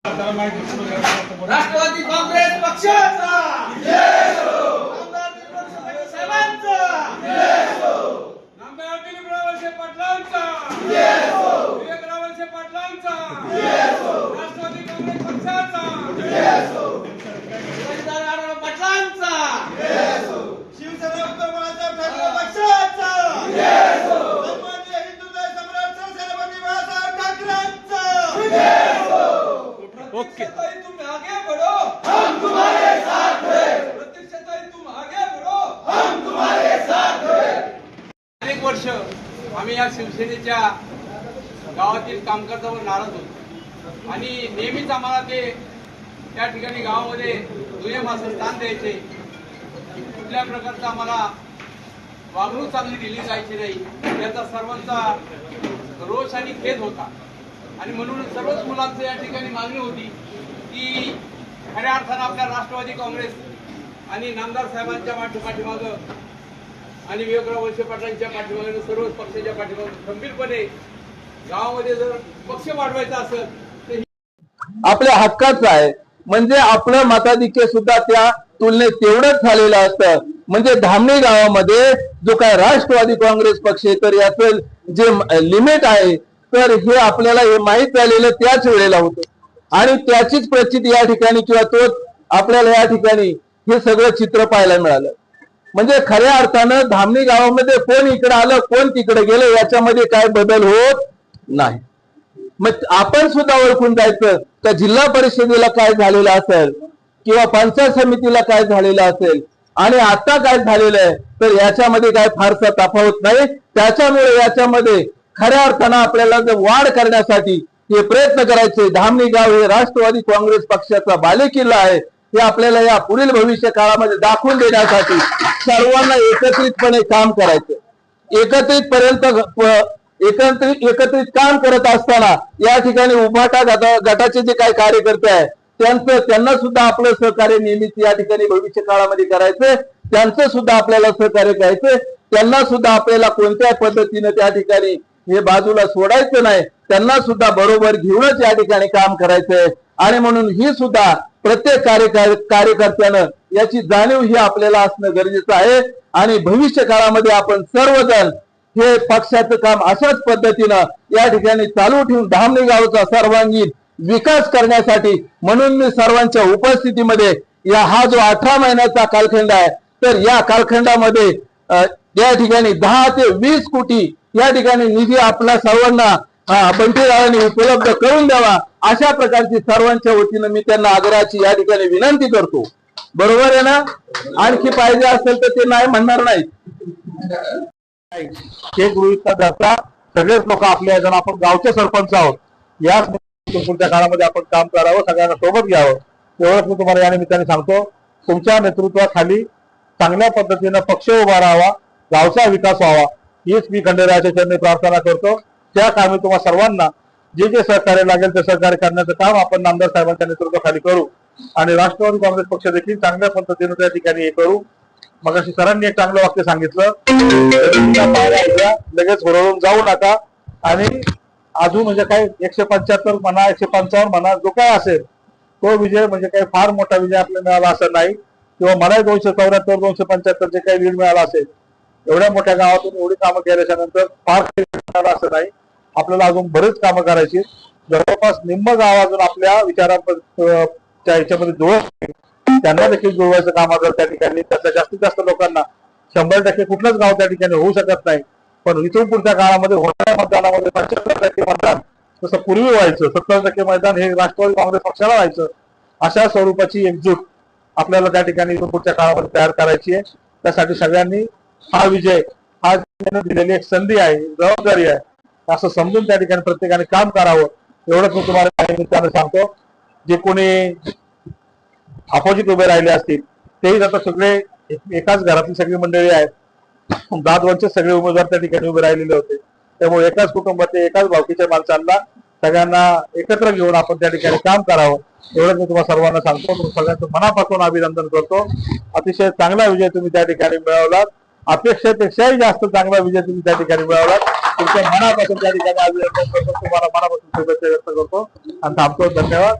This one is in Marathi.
राष्ट्रवादी काँग्रेस पक्षाचा आमदार निर्मल साहेबांचा नामदार दिलीपराव वळसे पाटलांचा विवेकराव वळसे पाटलांचा राष्ट्रवादी काँग्रेस पक्षाचा खासदार आढळराव पाटलांचा शिवसेना उत्तर बाळासाहेब ठाकरे पक्षाचा सन्माननीय हिंदुत्व सम्राट सरसेनापती बाळासाहेब ठाकरेंचा प्रत्यक्षताई तुम आगे बढ़ो हम तुम्हारे साथ हैं प्रत्यक्षताई तुम आगे बढ़ो हम तुम्हारे साथ हैं। अनेक वर्ष आम्ही या शिवसेनेच्या गावातील कामकर्त्यावर नाराज होतो आणि नेहमीच आम्हाला ते त्या ठिकाणी गावामध्ये दुय्यम असं स्थान द्यायचे, कुठल्या प्रकारचा आम्हाला वागणूक चांगली दिली जायची नाही याचा सर्वांचा रोष आणि खेद होता आणि म्हणून सर्वच मुलांचं या ठिकाणी मागणी होती की खऱ्या अर्थानं आपल्या राष्ट्रवादी काँग्रेस आणि नामदार साहेबांच्या पाठीमागं आणि विवेकराव वळसे पाटलांच्या पाठीमागे सर्वच पक्षाच्या पाठीमागे खंबीरपणे गावामध्ये जर पक्ष वाढवायचा असेल तर आपल्या हक्काचं आहे. म्हणजे आपलं मताधिक्य सुद्धा त्या तुलनेत तेवढंच झालेलं असतं. म्हणजे धामणी गावामध्ये जो काय राष्ट्रवादी काँग्रेस पक्ष आहे तर याचं जे लिमिट आहे तर हे आपल्याला हे माहीत झालेलं त्याच वेळेला होतं आणि त्याचीच प्रचिती या ठिकाणी किंवा तो आपल्याला या ठिकाणी हे सगळं चित्र पाहायला मिळालं. म्हणजे खऱ्या अर्थानं धामणी गावामध्ये कोण इकडे आलं कोण तिकडे गेलं याच्यामध्ये काय बदल होत नाही. मग आपण सुद्धा ओळखून जायचं तर जिल्हा परिषदेला काय झालेलं असेल किंवा पंचायत समितीला काय झालेलं असेल आणि आता काय झालेलं आहे तर याच्यामध्ये काय फारसा तफावत नाही. त्याच्यामुळे याच्यामध्ये खऱ्या अर्थानं आपल्याला जर वाढ करण्यासाठी हे प्रयत्न करायचे. धामणी गाव हे राष्ट्रवादी काँग्रेस पक्षाचा बालेकिल्ला आहे हे आपल्याला या पुढील भविष्य काळामध्ये दाखवून देण्यासाठी सर्वांना एकत्रितपणे काम करायचं. एकत्रित काम करत असताना या ठिकाणी उभाटा गटाचे जे काही कार्यकर्ते आहेत त्यांना सुद्धा आपलं सहकार्य नेहमीच या ठिकाणी भविष्य काळामध्ये करायचं. त्यांचं सुद्धा आपल्याला सहकार्य करायचं. त्यांना सुद्धा आपल्याला कोणत्या पद्धतीने त्या ठिकाणी हे बाजूला सोडायचं नाही. त्यांना सुद्धा बरोबर घेऊनच या ठिकाणी काम करायचंय आणि म्हणून ही सुद्धा प्रत्येक कार्यकर्त्यानं याची जाणीव ही आपल्याला असणं गरजेचं आहे आणि भविष्य काळामध्ये आपण सर्वजण हे पक्षाचं काम अशाच पद्धतीनं या ठिकाणी चालू ठेवून धामणी गावचा सर्वांगीण विकास करण्यासाठी म्हणून मी सर्वांच्या उपस्थितीमध्ये हा जो 18 महिन्याचा कालखंड आहे तर या कालखंडामध्ये या ठिकाणी 10 ते 20 कोटी या ठिकाणी निधी आपल्या सर्वांना बंटीरावांनी उपलब्ध करून द्यावा अशा प्रकारची सर्वांच्या वतीनं मी त्यांना आग्रहाची या ठिकाणी विनंती करतो. बरोबर आहे ना? आणखी पाहिजे असेल तर ते नाही म्हणणार नाही. हे गृहीत धरता सगळेच लोक आपल्या जण आपण गावचे सरपंच आहोत. या पुढच्या काळामध्ये आपण काम करावं, सगळ्यांना सोबत घ्यावं एवढंच मी तुम्हाला या निमित्ताने सांगतो. तुमच्या नेतृत्वाखाली चांगल्या पद्धतीनं पक्ष उभा राहावा, गावचा विकास व्हावा हीच मी खंडेरायाच्या चरणी प्रार्थना करतो. त्या कामी तुम्हाला सर्वांना जे जे सहकार्य लागेल ते सहकार्य करण्याचं काम आपण नामदार साहेबांच्या नेतृत्वाखाली करू आणि राष्ट्रवादी काँग्रेस पक्ष देखील चांगल्या पद्धतीने त्या ठिकाणी हे करू. मग अशी सरांनी एक चांगलं वाक्य सांगितलं, लगेच हुरळून जाऊ नका आणि अजून म्हणजे काय 175 म्हणा 155 म्हणा जो काय असेल तो विजय म्हणजे काही फार मोठा विजय आपल्याला मिळाला असं नाही किंवा मलाही 274 275 जे काही लीड मिळाला असेल एवढ्या मोठ्या गावातून एवढी कामं केल्याच्या नंतर फार मिळालं असं नाही. आपल्याला अजून बरेच कामं करायची. जवळपास निम्म गाव अजून आपल्या विचारांच्या ह्याच्यामध्ये जुळत त्यांना देखील जुळवायचं काम असेल त्या ठिकाणी त्यातल्या जास्तीत जास्त लोकांना 100% कुठलंच गाव त्या ठिकाणी होऊ शकत नाही. पण इथून पुढच्या काळामध्ये होणाऱ्या मतदानामध्ये 75% मतदान जसं पूर्वी व्हायचं 70% मैदान हे राष्ट्रवादी काँग्रेस पक्षाला व्हायचं अशा स्वरूपाची एकजूट आपल्याला त्या ठिकाणी इथून पुढच्या काळामध्ये तयार करायची आहे. त्यासाठी सगळ्यांनी हा विजय हा दिलेली एक संधी आहे, जबाबदारी आहे असं समजून त्या ठिकाणी प्रत्येकाने काम करावं एवढंच मी तुम्हाला निमित्ताने सांगतो. जे कोणी अपोजिट उभे राहिले असतील तेही आता सगळे एकाच घरातली सगळी मंडळी आहेत. दादवंचे सगळे उमेदवार त्या ठिकाणी उभे राहिलेले होते. त्यामुळे एकाच कुटुंबातील एकाच भावकीच्या माणसांना सगळ्यांना एकत्र घेऊन आपण त्या ठिकाणी काम करावं एवढंच मी तुम्हाला सर्वांना सांगतो. सगळ्यांचं मनापासून अभिनंदन करतो. अतिशय चांगला विजय तुम्ही त्या ठिकाणी मिळवलात. अपेक्षेपेक्षाही जास्त चांगला विजय तुम्ही त्या ठिकाणी मिळवलात. तुमच्या मनापासून त्या ठिकाणी अभिनंदन करतो. तुम्हाला मनापासून शुभेच्छा व्यक्त करतो आणि थांबतो. धन्यवाद.